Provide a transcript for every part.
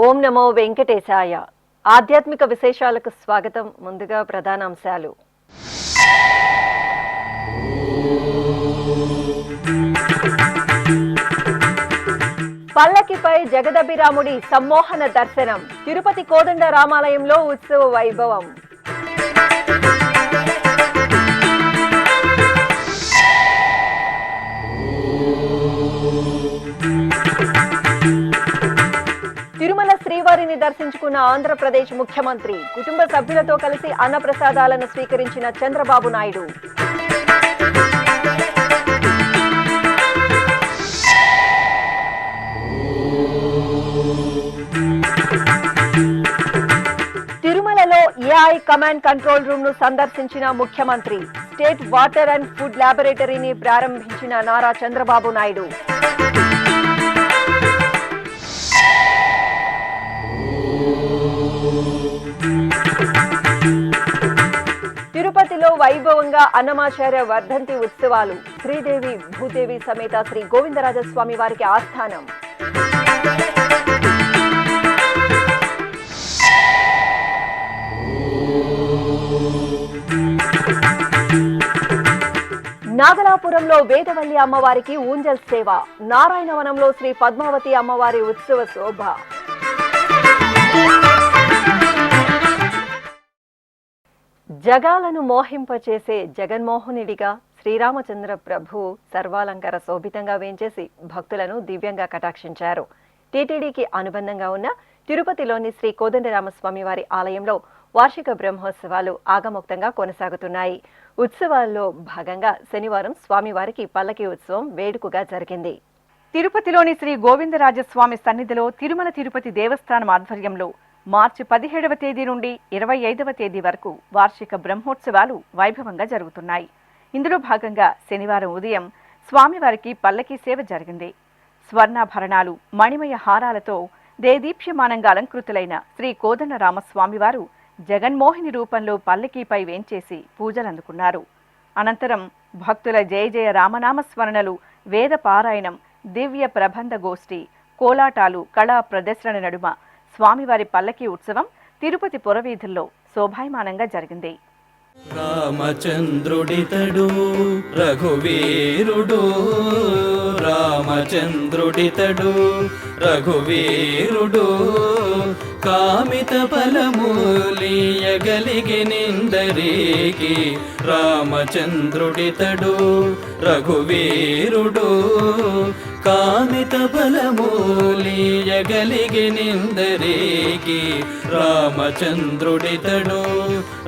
ఓం నమో వెంకటేశాయ. ఆధ్యాత్మిక విశేషాలకు స్వాగతం. ముందుగా ప్రధానాంశాలు. పల్లకిపై జగదభిరాముడి సమ్మోహన దర్శనం. తిరుపతి కోదండ రామాలయంలో ఉత్సవ వైభవం. తిరుమల శ్రీవారిని దర్శించుకున్న ఆంధ్రప్రదేశ్ ముఖ్యమంత్రి. కుటుంబ సభ్యులతో కలిసి అన్నప్రసాదాలను స్వీకరించిన చంద్రబాబు నాయుడు. తిరుమలలో ఏఐ కమాండ్ కంట్రోల్ రూమ్ ను సందర్శించిన ముఖ్యమంత్రి. స్టేట్ వాటర్ అండ్ ఫుడ్ ల్యాబొరేటరీని ప్రారంభించిన నారా చంద్రబాబు నాయుడు. తిరుపతిలో వైభవంగా అన్నమాచార్య వర్ధంతి ఉత్సవాలు. శ్రీదేవి భూదేవి సమేత శ్రీ గోవిందరాజస్వామి వారికి ఆస్థానం. నాగలాపురంలో వేదవల్లి అమ్మవారికి ఊంజల్ సేవ. నారాయణవనంలో శ్రీ పద్మావతి అమ్మవారి ఉత్సవ శోభ. జగాలను మోహింపచేసే జగన్మోహనుడిగా శ్రీరామచంద్ర ప్రభు సర్వాలంకార శోభితంగా వేంచేసి భక్తులను దివ్యంగా కటాక్షించారు. టీటీడీకి అనుబంధంగా ఉన్న తిరుపతిలోని శ్రీ కోదండరామస్వామి వారి ఆలయంలో వార్షిక బ్రహ్మోత్సవాలు ఆగమోక్తంగా కొనసాగుతున్నాయి. ఉత్సవాల్లో భాగంగా శనివారం స్వామివారికి పల్లకి ఉత్సవం వేడుకగా జరిగింది. తిరుపతిలోని శ్రీ గోవిందరాజస్వామి సన్నిధిలో తిరుమల తిరుపతి దేవస్థానం ఆధ్వర్యంలో మార్చి 17వ తేదీ నుండి 25వ తేదీ వరకు వార్షిక బ్రహ్మోత్సవాలు వైభవంగా జరుగుతున్నాయి. ఇందులో భాగంగా శనివారం ఉదయం స్వామివారికి పల్లకీ సేవ జరిగింది. స్వర్ణాభరణాలు, మణిమయ హారాలతో దేదీప్యమానంగా అలంకృతులైన శ్రీ కోదండరామస్వామివారు జగన్మోహిని రూపంలో పల్లకీపై వేంచేసి పూజలందుకున్నారు. అనంతరం భక్తుల జయ జయ రామనామస్మరణలు, వేద పారాయణం, దివ్య ప్రబంధ గోష్ఠి, కోలాటాలు, కళా ప్రదర్శన నడుమ స్వామివారి పల్లకీ ఉత్సవం తిరుపతి పురవీధుల్లో శోభాయమానంగా జరిగింది. రామచంద్రుడితడు రఘువీరుడు, రామచంద్రుడితడు రఘువీరుడు, కామిత ఫలమూలియగలిగి నిందరికి. రామచంద్రుడితడు రఘువీరుడు, కామిత ఫలమూలియగలిగి నిందరికి. రామచంద్రుడితడు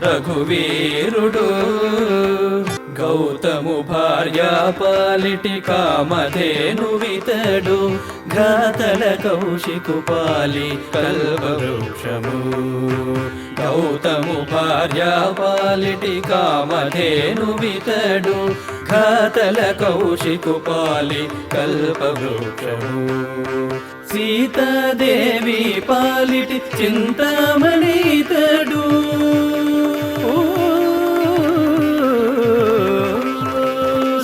రఘువీరుడు, గౌతము భార్య పాలిటి కామధేను వితడు, ఘాతల కౌశికు పాలి కల్పవృక్షము. గౌతము భార్య పాలిటి కామధేను వితడు, ఘాతల కౌశికు పాలి కల్పవృక్షము. సీతాదేవి పాలిటి చింతామణితడు,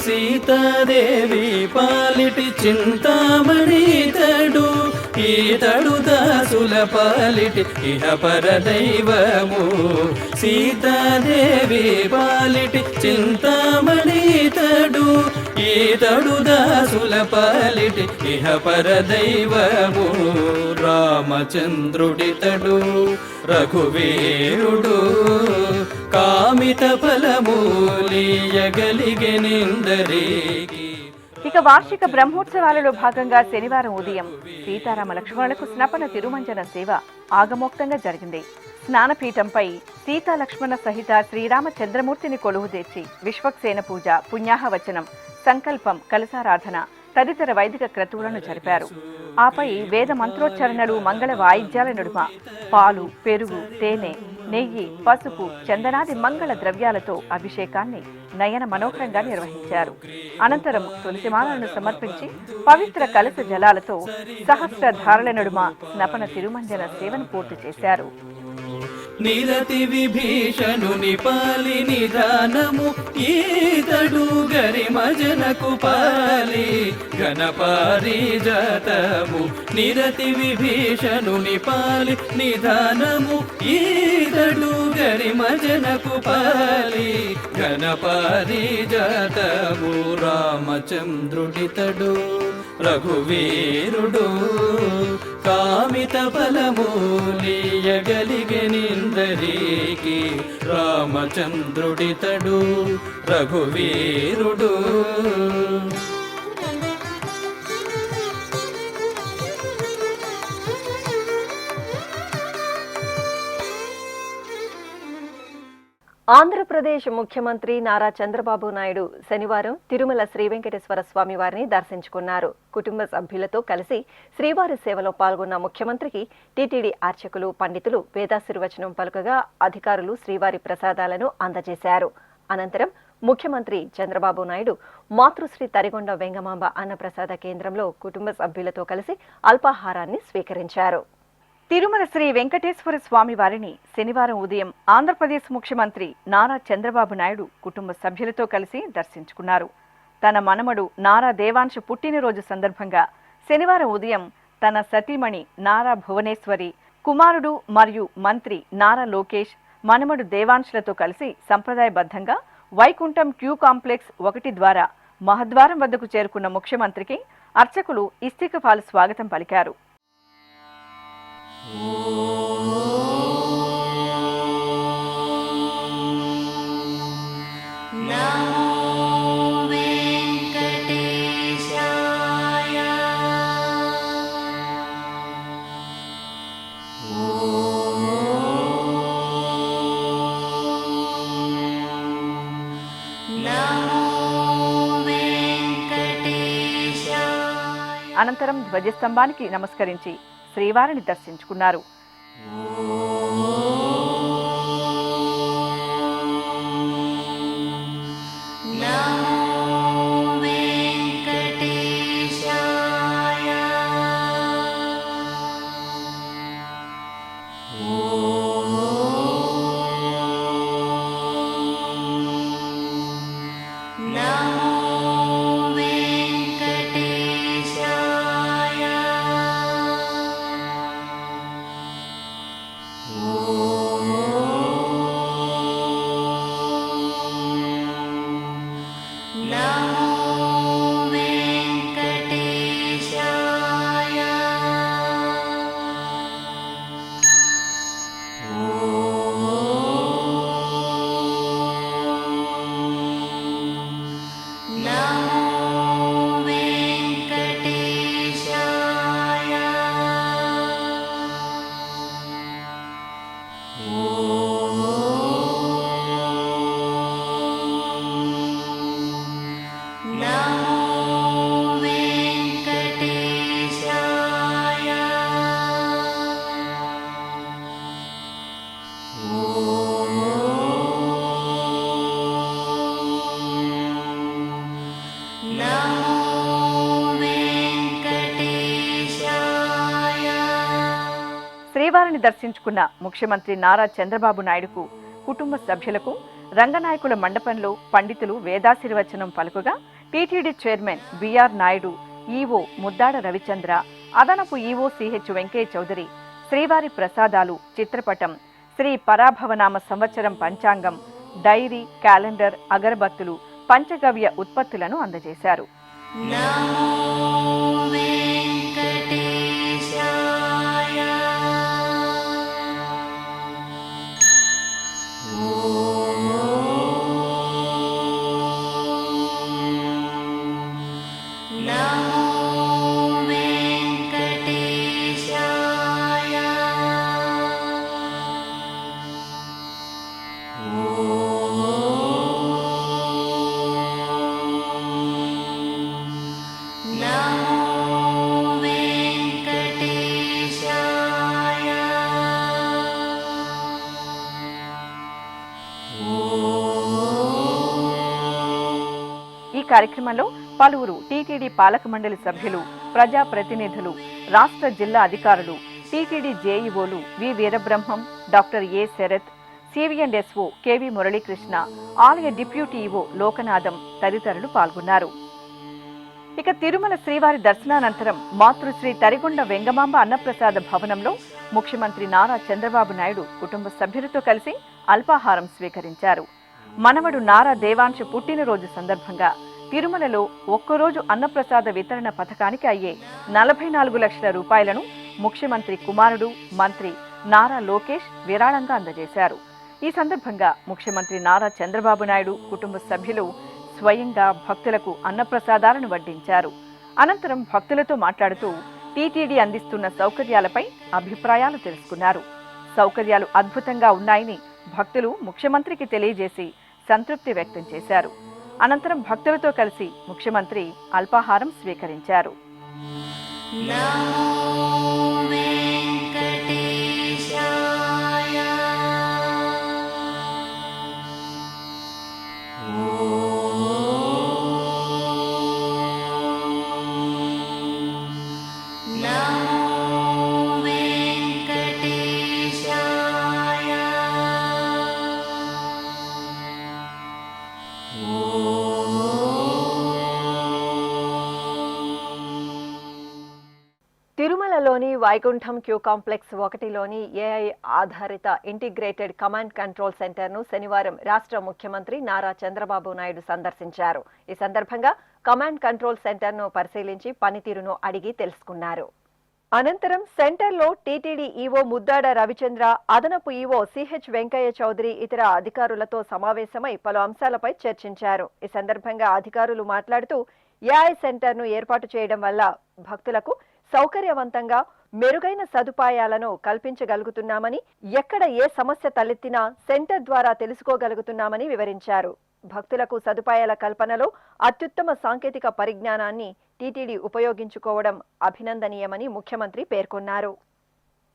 సీతాదేవి పాలిటి చింతామణితడు, ఈతడు దాసుల పాలిటి ఇహ పరదైవము. సీతాదేవి పాలిటి చింతామణితడు, ఈతడు దాసుల పాలిటి ఇహ పరదైవము. రామచంద్రుడితడు రఘువీరుడు, కామిత ఫలమూలియగలిగి నిందరికి. ఇక వార్షిక బ్రహ్మోత్సవాలలో భాగంగా శనివారం ఉదయం సీతారామ లక్ష్మణులకు స్నపన తిరుమంజన సేవ ఆగమోక్తంగా జరిగింది. స్నానపీఠంపై సీతా లక్ష్మణ సహిత శ్రీరామచంద్రమూర్తిని కొలువుదీర్చి విశ్వక్సేన పూజ, పుణ్యాహవచనం, సంకల్పం, కలశారాధన, తదితర వైదిక క్రతువులను జరిపారు. ఆపై వేద మంత్రోచ్చరణలు, మంగళ వాయిద్యాల నడుమ పాలు, పెరుగు, తేనె, నెయ్యి, పసుపు, చందనాది మంగళ ద్రవ్యాలతో అభిషేకాన్ని నయన మనోహరంగా నిర్వహించారు. అనంతరం తులసిమాలను సమర్పించి పవిత్ర కలశ జలాలతో సహస్ర ధారల నడుమ స్నపన తిరుమంజన సేవను పూర్తి చేశారు. నిరతి విభీషణుని పాలి నిదానము ఈతడు గరిమజనకు పాలి ఘనపారిజాతము. నిరతి విభీషణుని పాలి నిదానము ఈతడు గరిమజనకు పాలి ఘనపారిజాతము. రామచంద్రుడితడు రఘువీరుడు కామిత ఫలమూలియగలిగెనిందరికి. రామచంద్రుడితడు రఘువీరుడు. ఆంధ్రప్రదేశ్ ముఖ్యమంత్రి నారా చంద్రబాబు నాయుడు శనివారం తిరుమల శ్రీ వెంకటేశ్వర స్వామి వారిని దర్శించుకున్నారు. కుటుంబ సభ్యులతో కలిసి శ్రీవారి సేవలో పాల్గొన్న ముఖ్యమంత్రికి టీటీడీ అర్చకులు, పండితులు వేదాశీర్వచనం పలుకగా అధికారులు శ్రీవారి ప్రసాదాలను అందజేశారు. అనంతరం ముఖ్యమంత్రి చంద్రబాబు నాయుడు మాతృశ్రీ తరిగొండ వెంగమాంబ అన్నప్రసాద కేంద్రంలో కుటుంబ సభ్యులతో కలిసి అల్పాహారాన్ని స్వీకరించారు. తిరుమల శ్రీ వెంకటేశ్వర స్వామి వారిని శనివారం ఉదయం ఆంధ్రప్రదేశ్ ముఖ్యమంత్రి నారా చంద్రబాబు నాయుడు కుటుంబ సభ్యులతో కలిసి దర్శించుకున్నారు. తన మనమడు నారా దేవాంశ పుట్టినరోజు సందర్భంగా శనివారం ఉదయం తన సతీమణి నారా భువనేశ్వరి, కుమారుడు మరియు మంత్రి నారా లోకేష్, మనమడు దేవాంశులతో కలిసి సంప్రదాయబద్ధంగా వైకుంఠం క్యూ కాంప్లెక్స్ 1 ద్వారా మహద్వారం వద్దకు చేరుకున్న ముఖ్యమంత్రికి అర్చకులు ఇస్తికఫాలు స్వాగతం పలికారు. అనంతరం ధ్వజస్తంభానికి నమస్కరించి శ్రీవారిని దర్శించుకున్నారు. శ్రీవారిని దర్శించుకున్న ముఖ్యమంత్రి నారా చంద్రబాబు నాయుడుకు కుటుంబ సభ్యులకు రంగనాయకుల మండపంలో పండితులు వేదాశీర్వచనం పలుకుగా TTD chairman BR Naidu, EO Muddada Ravichandra, అదనపు ఈవో సిహెచ్ వెంకయ్య చౌదరి శ్రీవారి ప్రసాదాలు, చిత్రపటం, శ్రీ పరాభవనామ సంవత్సరం పంచాంగం, డైరీ, క్యాలెండర్, అగరబత్తులు, పంచగవ్య ఉత్పత్తులను అందజేశారు. No. కార్యక్రమంలో పలువురు టీటీడీ పాలక మండలి సభ్యులు, ప్రజాప్రతినిధులు, రాష్ట్ర జిల్లా అధికారులు, టీటీడీ జేఈఓలు V Veerabrahmam, doctor A Sarath, CV and SO KV Muralikrishna, ఆలయ డిప్యూటీ ఈవో లోకనాథం తదితరులు పాల్గొన్నారు. ఇక తిరుమల శ్రీవారి దర్శనానంతరం మాతృశ్రీ తరిగొండ వెంగమాంబ అన్నప్రసాద భవనంలో ముఖ్యమంత్రి నారా చంద్రబాబు నాయుడు కుటుంబ సభ్యులతో కలిసి అల్పాహారం స్వీకరించారు. మనవడు నారా దేవాంశ్ పుట్టినరోజు సందర్భంగా తిరుమలలో ఒక్కరోజు అన్నప్రసాద వితరణ పథకానికి అయ్యే 44 లక్షల రూపాయలను ముఖ్యమంత్రి కుమారుడు, మంత్రి నారా లోకేష్ విరాళంగా అందజేశారు. ఈ సందర్భంగా ముఖ్యమంత్రి నారా చంద్రబాబు నాయుడు కుటుంబ సభ్యులు స్వయంగా భక్తులకు అన్నప్రసాదాలను వడ్డించారు. అనంతరం భక్తులతో మాట్లాడుతూ టీటీడీ అందిస్తున్న సౌకర్యాలపై అభిప్రాయాలు తెలుసుకున్నారు. సౌకర్యాలు అద్భుతంగా ఉన్నాయని భక్తులు ముఖ్యమంత్రికి తెలియజేసి సంతృప్తి వ్యక్తం చేశారు. అనంతరం భక్తులతో కలిసి ముఖ్యమంత్రి అల్పాహారం స్వీకరించారు. తిరుమలలోని వైకుంఠం క్యూ కాంప్లెక్స్ 1లోని ఏఐ ఆధారిత ఇంటిగ్రేటెడ్ కమాండ్ కంట్రోల్ సెంటర్ను శనివారం రాష్ట్ర ముఖ్యమంత్రి నారా చంద్రబాబు నాయుడు సందర్శించారు. ఈ సందర్భంగా కమాండ్ కంట్రోల్ సెంటర్ను పరిశీలించి పనితీరును అడిగి తెలుసుకున్నారు. అనంతరం సెంటర్లో టీటీడీ ఈవో ముద్దాడ రవిచంద్ర, అదనపు ఈవో సిహెచ్ వెంకయ్య చౌదరి ఇతర అధికారులతో సమావేశమై పలు అంశాలపై చర్చించారు. ఈ సందర్భంగా అధికారులు మాట్లాడుతూ ఏఐ సెంటర్ను ఏర్పాటు చేయడం వల్ల భక్తులకు సౌకర్యవంతంగా మెరుగైన సదుపాయాలను కల్పించగలుగుతున్నామని, ఎక్కడ ఏ సమస్య తలెత్తినా సెంటర్ ద్వారా తెలుసుకోగలుగుతున్నామని వివరించారు. భక్తులకు సదుపాయాల కల్పనలో అత్యుత్తమ సాంకేతిక పరిజ్ఞానాన్ని టీటీడీ ఉపయోగించుకోవడం అభినందనీయమని ముఖ్యమంత్రి పేర్కొన్నారు.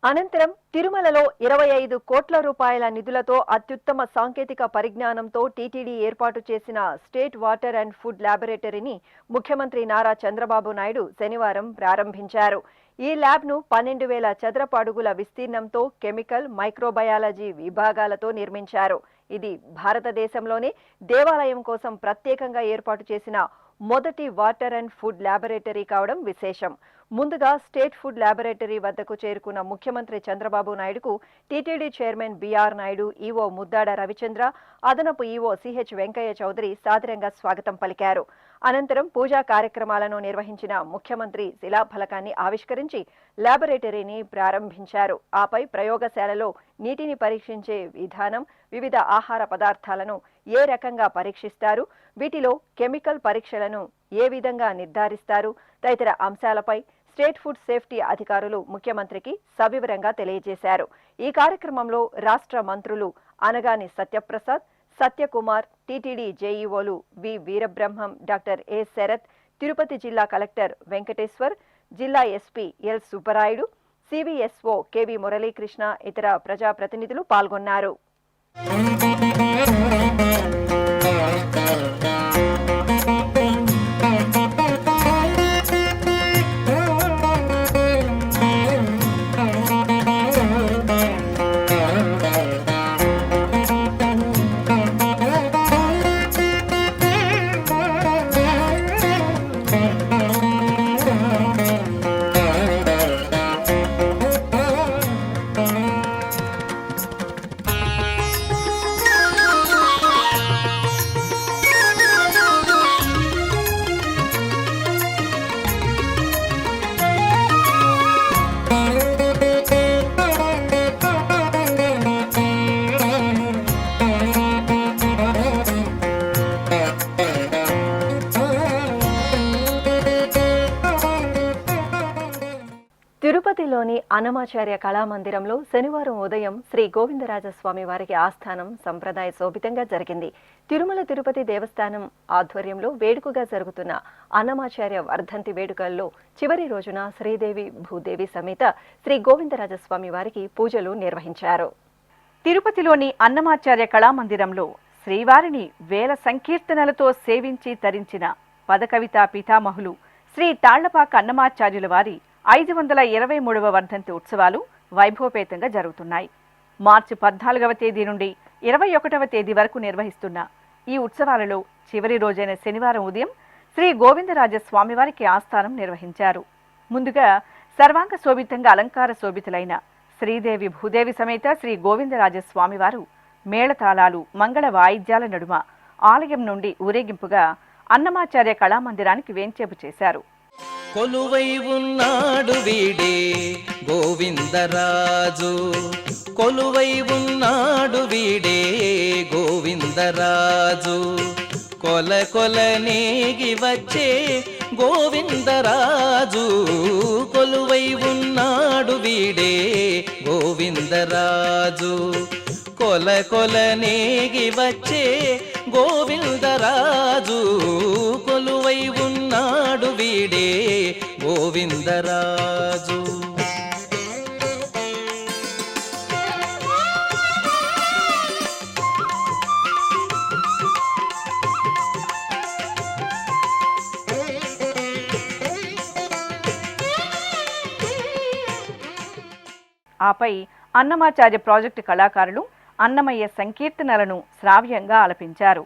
అనంతరం తిరుమలలో 25 కోట్ల రూపాయల నిధులతో అత్యుత్తమ సాంకేతిక పరిజ్ఞానంతో టీటీడీ ఏర్పాటు చేసిన స్టేట్ వాటర్ అండ్ ఫుడ్ ల్యాబొరేటరీని ముఖ్యమంత్రి నారా చంద్రబాబు నాయుడు శనివారం ప్రారంభించారు. ఈ ల్యాబ్ను 12,000 చదరపు అడుగుల విస్తీర్ణంతో కెమికల్, మైక్రోబయాలజీ విభాగాలతో నిర్మించారు. ఇది భారతదేశంలోనే దేవాలయం కోసం ప్రత్యేకంగా ఏర్పాటు చేసిన మొదటి వాటర్ అండ్ ఫుడ్ ల్యాబొరేటరీ కావడం విశేషం. ముందుగా స్టేట్ ఫుడ్ ల్యాబొరేటరీ వద్దకు చేరుకున్న ముఖ్యమంత్రి చంద్రబాబు నాయుడుకు TTD chairman BR Naidu, EO Muddada Ravichandra, అదనపు ఈవో సిహెచ్ వెంకయ్య చౌదరి సాదరంగా స్వాగతం పలికారు. అనంతరం పూజా కార్యక్రమాలను నిర్వహించిన ముఖ్యమంత్రి శిలాఫలకాన్ని ఆవిష్కరించి ల్యాబొరేటరీని ప్రారంభించారు. ఆపై ప్రయోగశాలలో నీటిని పరీక్షించే విధానం, వివిధ ఆహార పదార్థాలను ఏ రకంగా పరీక్షిస్తారు, వీటిలో కెమికల్ పరీక్షలను ఏ విధంగా నిర్ధారిస్తారు తదితర అంశాలపై స్టేట్ ఫుడ్ సేఫ్టీ అధికారులు ముఖ్యమంత్రికి సవివరంగా తెలియజేశారు. ఈ కార్యక్రమంలో రాష్ట్ర మంత్రులు అనగాని సత్యప్రసాద్, సత్యకుమార్, టీటీడీ జేఈఓలు V Veerabrahmam, doctor A Sarath, Tirupati జిల్లా కలెక్టర్ వెంకటేశ్వర్, జిల్లా SP L Subbarayudu, CVSO KV Muralikrishna, ఇతర ప్రజాప్రతినిధులు పాల్గొన్నారు. తిరుపతిలోని అన్నమాచార్య కళామందిరంలో శనివారం ఉదయం శ్రీ గోవిందరాజస్వామి వారికి ఆస్థానం సంప్రదాయ శోభితంగా జరిగింది. తిరుమల తిరుపతి దేవస్థానం ఆధ్వర్యంలో వేడుకగా జరుగుతున్న అన్నమాచార్య వర్ధంతి వేడుకల్లో చివరి రోజున శ్రీదేవి భూదేవి సమేత శ్రీ గోవిందరాజస్వామి వారికి పూజలు నిర్వహించారు. తిరుపతిలోని అన్నమాచార్య కళామందిరంలో శ్రీవారిని వేల సంకీర్తనలతో సేవించి తరించిన పదకవితా పితామహులు శ్రీ తాళ్లపాక అన్నమాచార్యుల వారి 523వ వర్ధంతి ఉత్సవాలు వైభవపేతంగా జరుగుతున్నాయి. మార్చి 14వ తేదీ నుండి 21వ తేదీ వరకు నిర్వహిస్తున్న ఈ ఉత్సవాలలో చివరి రోజైన శనివారం ఉదయం శ్రీ గోవిందరాజ స్వామివారికి ఆస్థానం నిర్వహించారు. ముందుగా సర్వాంగ శోభితంగా అలంకార శోభితులైన శ్రీదేవి భూదేవి సమేత శ్రీ గోవిందరాజ స్వామివారు మేళతాళాలు మంగళ వాయిద్యాల నడుమ ఆలయం నుండి ఊరేగింపుగా అన్నమాచార్య కళామందిరానికి వేంచేపు చేశారు. కొలువై ఉన్నాడు వీడే గోవిందరాజు, కొలువై ఉన్నాడు వీడే గోవిందరాజు, కొల కొల నేగి వచ్చే గోవిందరాజు, కొలువై ఉన్నాడు వీడే గోవిందరాజు, కొల కొల నేగి వచ్చే గోవిందరాజు, కొలువై ఉన్నాడు వీడే గోవిందరాజు. ఆపై అన్నమాచార్య ప్రాజెక్టు కళాకారులు అన్నమయ్య సంకీర్తనలను శ్రావ్యంగా ఆలపించారు.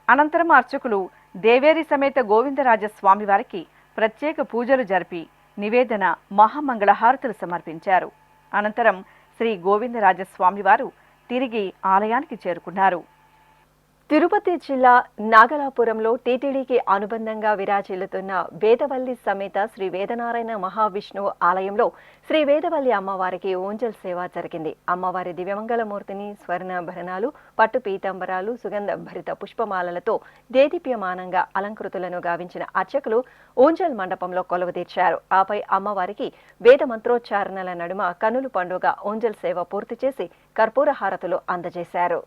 అనంతరం అర్చకులు దేవేరి సమేత గోవిందరాజ స్వామివారికి ప్రత్యేక పూజలు జరిపి నివేదన మహామంగళహారతులు సమర్పించారు. అనంతరం శ్రీ గోవిందరాజ స్వామివారు తిరిగి ఆలయానికి చేరుకున్నారు. తిరుపతి జిల్లా నాగలాపురంలో టీటీడీకి అనుబంధంగా విరాజిల్లుతున్న వేదవల్లి సమేత శ్రీ వేదనారాయణ మహావిష్ణువు ఆలయంలో శ్రీ వేదవల్లి అమ్మవారికి ఊంజల్ సేవ జరిగింది. అమ్మవారి దివ్యమంగళమూర్తిని స్వర్ణాభరణాలు, పట్టు పీతాంబరాలు, సుగంధ భరిత పుష్పమాలలతో దేదీప్యమానంగా అలంకృతులను గావించిన అర్చకులు ఊంజల్ మండపంలో కొలువుదీర్చారు. ఆపై అమ్మవారికి వేద మంత్రోచ్చారణల నడుమ కన్నుల పండుగ ఊంజల్ సేవ పూర్తి చేసి కర్పూర హారతులు అందజేశారు.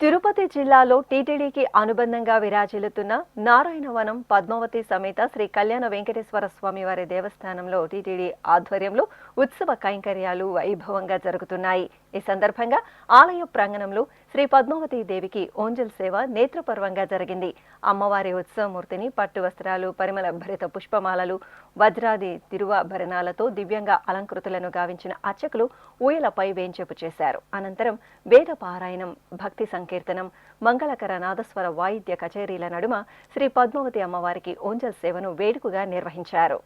తిరుపతి జిల్లాలో టీటీడీకి అనుబంధంగా విరాజిల్లుతున్న నారాయణవనం పద్మావతి సమేత శ్రీ కళ్యాణ వెంకటేశ్వర స్వామి వారి దేవస్థానంలో టీటీడీ ఆధ్వర్యంలో ఉత్సవ కైంకర్యాలు వైభవంగా జరుగుతున్నాయి. ఈ సందర్భంగా ఆలయ ప్రాంగణంలో శ్రీ పద్మావతి దేవికి ఓంజల్ సేవ నేత్రపర్వంగా జరిగింది. అమ్మవారి ఉత్సవమూర్తిని పట్టు వస్త్రాలు, పరిమళ భరిత పుష్పమాలలు, వజ్రాది తిరువాభరణాలతో దివ్యంగా అలంకృతులను గావించిన అర్చకులు ఊయలపై వేంచేపు చేశారు. అనంతరం వేద పారాయణం, భక్తి సంకీర్తనం, మంగళకర నాదస్వర వాయిద్య కచేరీల నడుమ శ్రీ పద్మావతి అమ్మవారికి ఓంజల్ సేవను వేడుకగా నిర్వహించారు.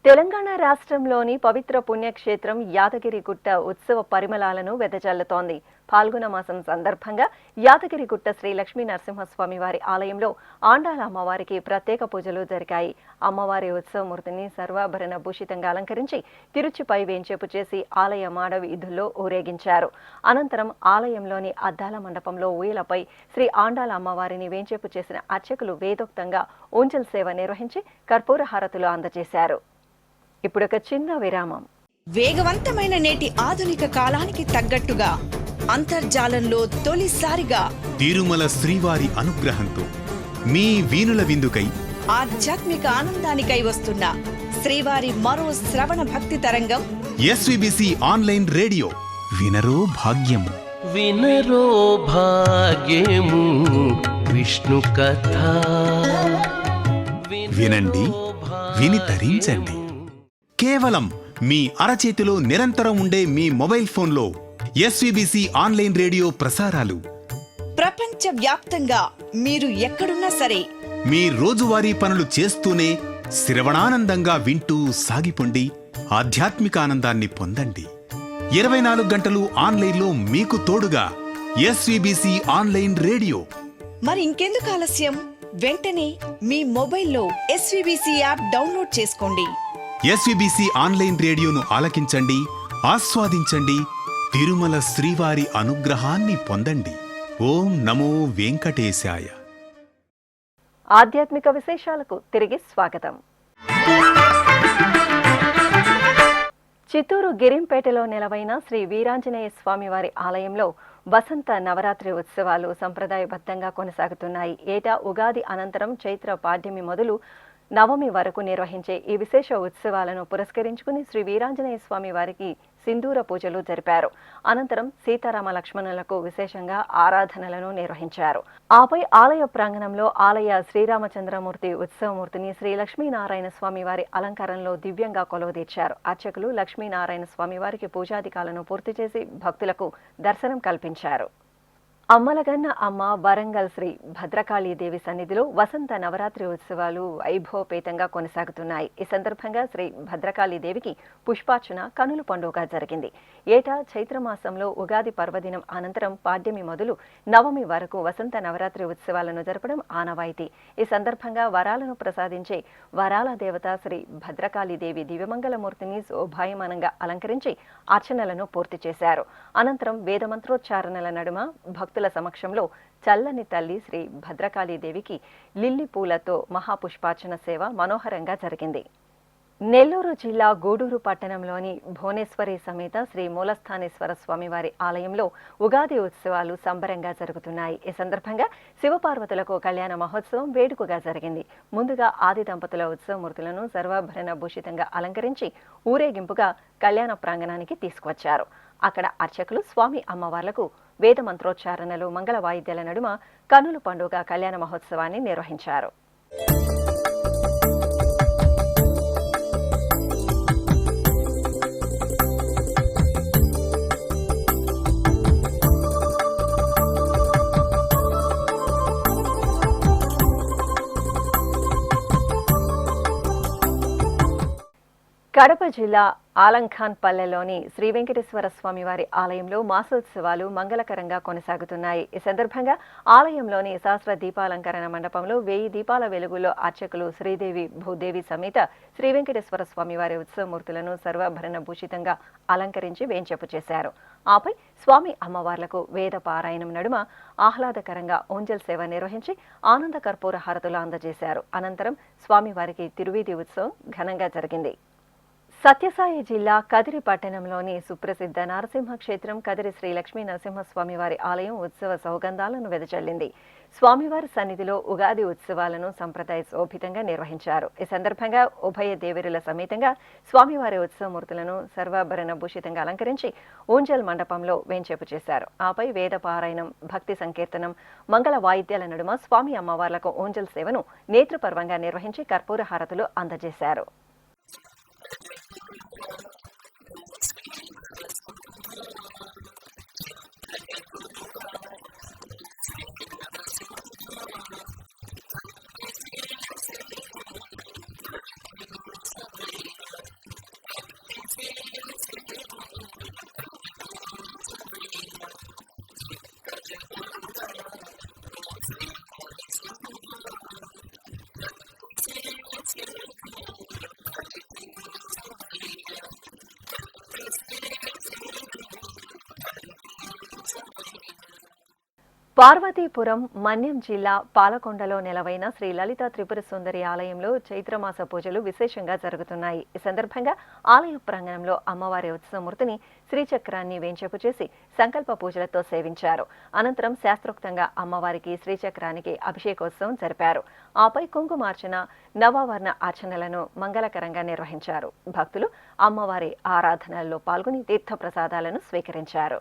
తెలంగాణ రాష్ట్రంలోని పవిత్ర పుణ్యక్షేత్రం యాదగిరిగుట్ట ఉత్సవ పరిమళాలను వెదజల్లుతోంది. పాల్గొన మాసం సందర్భంగా యాదగిరిగుట్ట శ్రీ లక్ష్మీ నరసింహస్వామి వారి ఆలయంలో ఆండాల అమ్మవారికి ప్రత్యేక పూజలు జరిగాయి. అమ్మవారి ఉత్సవమూర్తిని సర్వాభరణ భూషితంగా అలంకరించి తిరుచిపై వేంచేపు చేసి ఆలయ మాడ వీధుల్లో ఊరేగించారు. అనంతరం ఆలయంలోని అద్దాల మండపంలో ఊయలపై శ్రీ ఆండాల అమ్మవారిని వేంచేపు చేసిన అర్చకులు వేదోక్తంగా ఊంజల్ సేవ నిర్వహించి కర్పూర హారతులు అందజేశారు. ఇప్పుడొక చిన్న విరామం. వేగవంతమైన నేటి ఆధునిక కాలానికి తగ్గట్టుగా అంతర్జాలంలో తొలిసారిగా తిరుమల శ్రీవారి అనుగ్రహంతో మీ వీణుల విందుకై ఆధ్యాత్మిక ఆనందానికై వస్తున్న శ్రీవారి మరో శ్రవణ భక్తి తరంగం ఎస్విబిసి ఆన్లైన్ రేడియో వినరో భాగ్యము. వినరో భాగ్యము విష్ణు కథ. వినండి, విని తరించండి. కేవలం మీ అరచేతిలో నిరంతరం ఉండే మీ మొబైల్ ఫోన్లో ఎస్విబిసి ఆన్లైన్ రేడియో ప్రసారాలు ప్రపంచ వ్యాప్తంగా మీరు ఎక్కడున్నా సరే మీ రోజువారీ పనులు చేస్తూనే శ్రవణానందంగా వింటూ సాగిపోండి, ఆధ్యాత్మిక ఆనందాన్ని పొందండి. 24 గంటలు ఆన్లైన్లో మీకు తోడుగా ఎస్విబిసి ఆన్లైన్ రేడియో. మరి ఇంకెందుకు ఆలస్యం? వెంటనే మీ మొబైల్లో ఎస్వీబీసీ యాప్ డౌన్లోడ్ చేసుకోండి. ఎస్విబిసి ఆన్లైన్ రేడియోను ఆలకించండి, ఆస్వాదించండి, తిరుమల శ్రీవారి అనుగ్రహాన్ని పొందండి. ఓం నమో వెంకటేశాయ. ఆధ్యాత్మిక విశేషాలకు తిరిగి స్వాగతం. చిత్తూరు గిరింపేటలో నెలవైన శ్రీ వీరాంజనేయ స్వామివారి ఆలయంలో వసంత నవరాత్రి ఉత్సవాలు సంప్రదాయబద్ధంగా కొనసాగుతున్నాయి. ఏటా ఉగాది అనంతరం చైత్ర పాడ్యమి మొదలు నవమి వరకు నిర్వహించే ఈ విశేష ఉత్సవాలను పురస్కరించుకుని శ్రీ వీరాంజనేయ స్వామి వారికి సింధూర పూజలు జరిపారు. అనంతరం సీతారామ లక్ష్మణులకు విశేషంగా ఆరాధనలను నిర్వహించారు. ఆపై ఆలయ ప్రాంగణంలో ఆలయ శ్రీరామచంద్రమూర్తి ఉత్సవమూర్తిని శ్రీ లక్ష్మీనారాయణ స్వామి వారి అలంకారంలో దివ్యంగా కొలువుదీర్చారు. అర్చకులు లక్ష్మీనారాయణ స్వామి వారికి పూజాధికాలను పూర్తి చేసి భక్తులకు దర్శనం కల్పించారు. అమ్మలగన్న అమ్మ వరంగల్ శ్రీ భద్రకాళీదేవి సన్నిధిలో వసంత నవరాత్రి ఉత్సవాలు వైభవపేతంగా కొనసాగుతున్నాయి. ఈ సందర్భంగా శ్రీ భద్రకాళీదేవికి పుష్పార్చన కనుల పండుగ జరిగింది. ఏటా చైత్రమాసంలో ఉగాది పర్వదినం అనంతరం పాడ్యమి మొదలు నవమి వరకు వసంత నవరాత్రి ఉత్సవాలను జరపడం ఆనవాయితీ. ఈ సందర్భంగా వరాలను ప్రసాదించే వరాల దేవత శ్రీ భద్రకాళీదేవి దివ్యమంగళమూర్తిని శోభాయమానంగా అలంకరించి అర్చనలను పూర్తి చేశారు. అనంతరం వేదమంత్రోచ్చారణల నడుమ భక్తుల సమక్షంలో చల్లని తల్లి శ్రీ భద్రకాళీదేవికి లిల్లీ పూలతో మహాపుష్పార్చన సేవ మనోహరంగా జరిగింది. నెల్లూరు జిల్లా గూడూరు పట్టణంలోని భువనేశ్వరి సమేత శ్రీ మూలస్థానేశ్వర స్వామివారి ఆలయంలో ఉగాది ఉత్సవాలు సంబరంగా జరుగుతున్నాయి. ఈ సందర్భంగా శివపార్వతులకు కళ్యాణ మహోత్సవం వేడుకగా జరిగింది. ముందుగా ఆది దంపతుల ఉత్సవమూర్తులను సర్వాభరణ భూషితంగా అలంకరించి ఊరేగింపుగా కళ్యాణ ప్రాంగణానికి తీసుకువచ్చారు. అక్కడ అర్చకులు స్వామి అమ్మవార్లకు వేద మంత్రోచ్చారణలు మంగళ వాయిద్యాల నడుమ కనుల పండుగ కళ్యాణ మహోత్సవాన్ని నిర్వహించారు. కడప జిల్లా ఆలంఖాన్ పల్లెలోని శ్రీ వెంకటేశ్వర స్వామి వారి ఆలయంలో మాసోత్సవాలు మంగళకరంగా కొనసాగుతున్నాయి. ఈ సందర్భంగా ఆలయంలోని సహస్ర దీపాలంకరణ మండపంలో 1000 దీపాల వెలుగులో అర్చకులు శ్రీదేవి భూదేవి సమేత శ్రీ వెంకటేశ్వర స్వామి వారి ఉత్సవమూర్తులను సర్వాభరణ భూషితంగా అలంకరించి వేంచేపు చేశారు. ఆపై స్వామి అమ్మవార్లకు వేద పారాయణం నడుమ ఆహ్లాదకరంగా ఓంజల్ సేవ నిర్వహించి ఆనంద కర్పూర హారతులు అందజేశారు. అనంతరం స్వామివారికి తిరువీధి ఉత్సవం ఘనంగా జరిగింది. సత్యసాయి జిల్లా కదిరి పట్టణంలోని సుప్రసిద్ధ నరసింహ క్షేత్రం కదిరి శ్రీ లక్ష్మీ నరసింహస్వామి వారి ఆలయం ఉత్సవ సౌగంధాలను వెదజల్లింది. స్వామివారి సన్నిధిలో ఉగాది ఉత్సవాలను సంప్రదాయ శోభితంగా నిర్వహించారు. ఈ సందర్భంగా ఉభయ దేవరుల సమేతంగా స్వామివారి ఉత్సవమూర్తులను సర్వాభరణ భూషితంగా అలంకరించి ఊంజల్ మండపంలో వేంచేపు చేశారు. ఆపై వేద పారాయణం, భక్తి సంకీర్తనం, మంగళ వాయిద్యాల నడుమ స్వామి అమ్మవార్లకు ఊంజల్ సేవను నేత్రపర్వంగా నిర్వహించి కర్పూర హారతులు అందజేశారు. పార్వతీపురం మన్యం జిల్లా పాలకొండలో నెలవైన శ్రీ లలిత త్రిపుర సుందరి ఆలయంలో చైత్రమాస పూజలు విశేషంగా జరుగుతున్నాయి. ఈ సందర్భంగా ఆలయ ప్రాంగణంలో అమ్మవారి ఉత్సవమూర్తిని శ్రీచక్రాన్ని వేంచేపు చేసి సంకల్ప పూజలతో సేవించారు. అనంతరం శాస్త్రోక్తంగా అమ్మవారికి శ్రీచక్రానికి అభిషేకోత్సవం జరిపారు. ఆపై కుంకుమార్చన, నవావర్ణ అర్చనలను మంగళకరంగా నిర్వహించారు. భక్తులు అమ్మవారి ఆరాధనల్లో పాల్గొని తీర్థప్రసాదాలను స్వీకరించారు.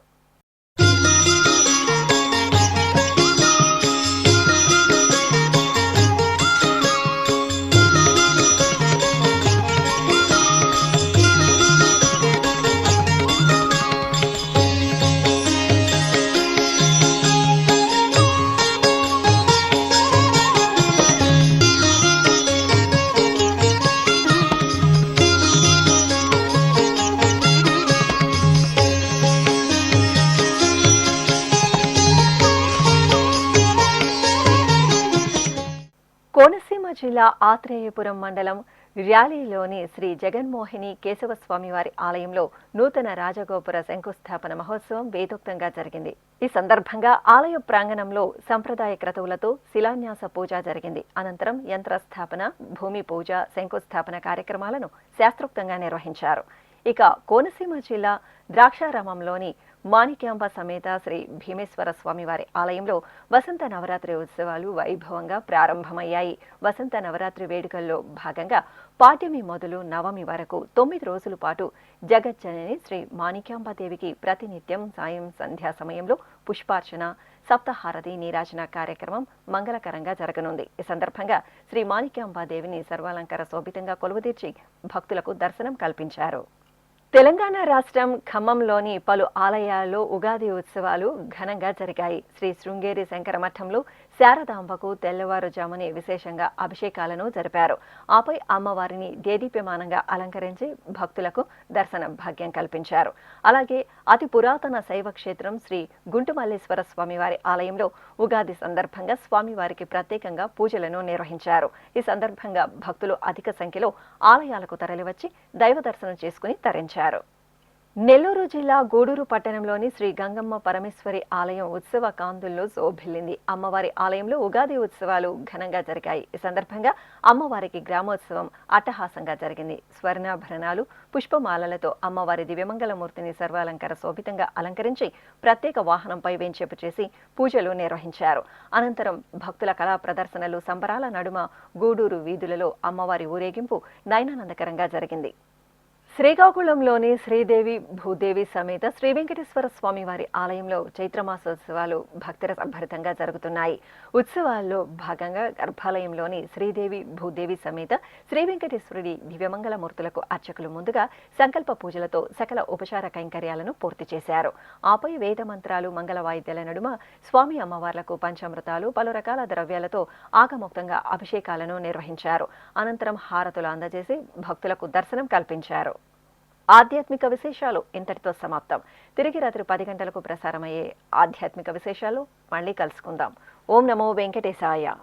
కోనసీమ జిల్లా ఆత్రేయపురం మండలం ర్యాలీలోని శ్రీ జగన్మోహిని కేశవస్వామి వారి ఆలయంలో నూతన రాజగోపుర శంకుస్థాపన మహోత్సవం వేదోక్తంగా జరిగింది. ఈ సందర్భంగా ఆలయ ప్రాంగణంలో సంప్రదాయ క్రతువులతో శిలాన్యాస పూజ జరిగింది. అనంతరం యంత్రస్థాపన, భూమి పూజ, శంకుస్థాపన కార్యక్రమాలను శాస్త్రోక్తంగా నిర్వహించారు. ఇక కోనసీమ జిల్లా ద్రాక్షారామంలోని మాణిక్యాంబ సమేత శ్రీ భీమేశ్వర స్వామివారి ఆలయంలో వసంత నవరాత్రి ఉత్సవాలు వైభవంగా ప్రారంభమయ్యాయి. వసంత నవరాత్రి వేడుకల్లో భాగంగా పాడ్యమి మొదలు నవమి వరకు 9 రోజుల పాటు జగజ్జనని శ్రీ మాణిక్యాంబాదేవికి ప్రతినిత్యం సాయం సంధ్యా సమయంలో పుష్పార్చన, సప్తహారతి, నీరాజన కార్యక్రమం మంగళకరంగా జరగనుంది. ఈ సందర్భంగా శ్రీ మాణిక్యాంబాదేవిని సర్వాలంకార శోభితంగా కొలువుదీర్చి భక్తులకు దర్శనం కల్పించారు. తెలంగాణ రాష్ట్రం ఖమ్మంలోని పలు ఆలయాల్లో ఉగాది ఉత్సవాలు ఘనంగా జరిగాయి. శ్రీ శృంగేరి శంకర మఠంలో శారదాంబకు తెల్లవారుజామునే విశేషంగా అభిషేకాలను జరిపారు. ఆపై అమ్మవారిని దేదీప్యమానంగా అలంకరించి భక్తులకు దర్శన భాగ్యం కల్పించారు. అలాగే అతి పురాతన శైవ క్షేత్రం శ్రీ గుంటుమల్లేశ్వర స్వామివారి ఆలయంలో ఉగాది సందర్భంగా స్వామివారికి ప్రత్యేకంగా పూజలను నిర్వహించారు. ఈ సందర్భంగా భక్తులు అధిక సంఖ్యలో ఆలయాలకు తరలివచ్చి దైవ దర్శనం చేసుకుని తరించారు. నెల్లూరు జిల్లా గూడూరు పట్టణంలోని శ్రీ గంగమ్మ పరమేశ్వరి ఆలయం ఉత్సవ కాంతుల్లో శోభిల్లింది. అమ్మవారి ఆలయంలో ఉగాది ఉత్సవాలు ఘనంగా జరిగాయి. ఈ సందర్భంగా అమ్మవారికి గ్రామోత్సవం అట్టహాసంగా జరిగింది. స్వర్ణాభరణాలు, పుష్పమాలలతో అమ్మవారి దివ్యమంగళమూర్తిని సర్వాలంకార శోభితంగా అలంకరించి ప్రత్యేక వాహనంపై వేంచేపు చేసి పూజలు నిర్వహించారు. అనంతరం భక్తుల కళా ప్రదర్శనలు, సంబరాల నడుమ గూడూరు వీధులలో అమ్మవారి ఊరేగింపు నయనానందకరంగా జరిగింది. శ్రీకాకుళంలోని శ్రీదేవి భూదేవి సమేత శ్రీ వెంకటేశ్వర స్వామి వారి ఆలయంలో చైత్రమాసోత్సవాలు భక్తిరసభరితంగా జరుగుతున్నాయి. ఉత్సవాల్లో భాగంగా గర్భాలయంలోని శ్రీదేవి భూదేవి సమేత శ్రీ వెంకటేశ్వరుడి దివ్యమంగళమూర్తులకు అర్చకులు ముందుగా సంకల్ప పూజలతో సకల ఉపచార కైంకర్యాలను పూర్తి చేశారు. ఆపై వేద మంత్రాలు, మంగళ వాయిద్యాల నడుమ స్వామి అమ్మవార్లకు పంచామృతాలు, పలు రకాల ద్రవ్యాలతో ఆగమోక్తంగా అభిషేకాలను నిర్వహించారు. అనంతరం హారతులు అందజేసి భక్తులకు దర్శనం కల్పించారు. ఆధ్యాత్మిక విశేషాలు ఇంతటితో సమాప్తం. తిరిగి రాత్రి 10 గంటలకు ప్రసారమయ్యే ఆధ్యాత్మిక విశేషాలు మళ్ళీ కలుసుకుందాం. ఓం నమో వెంకటేశాయ.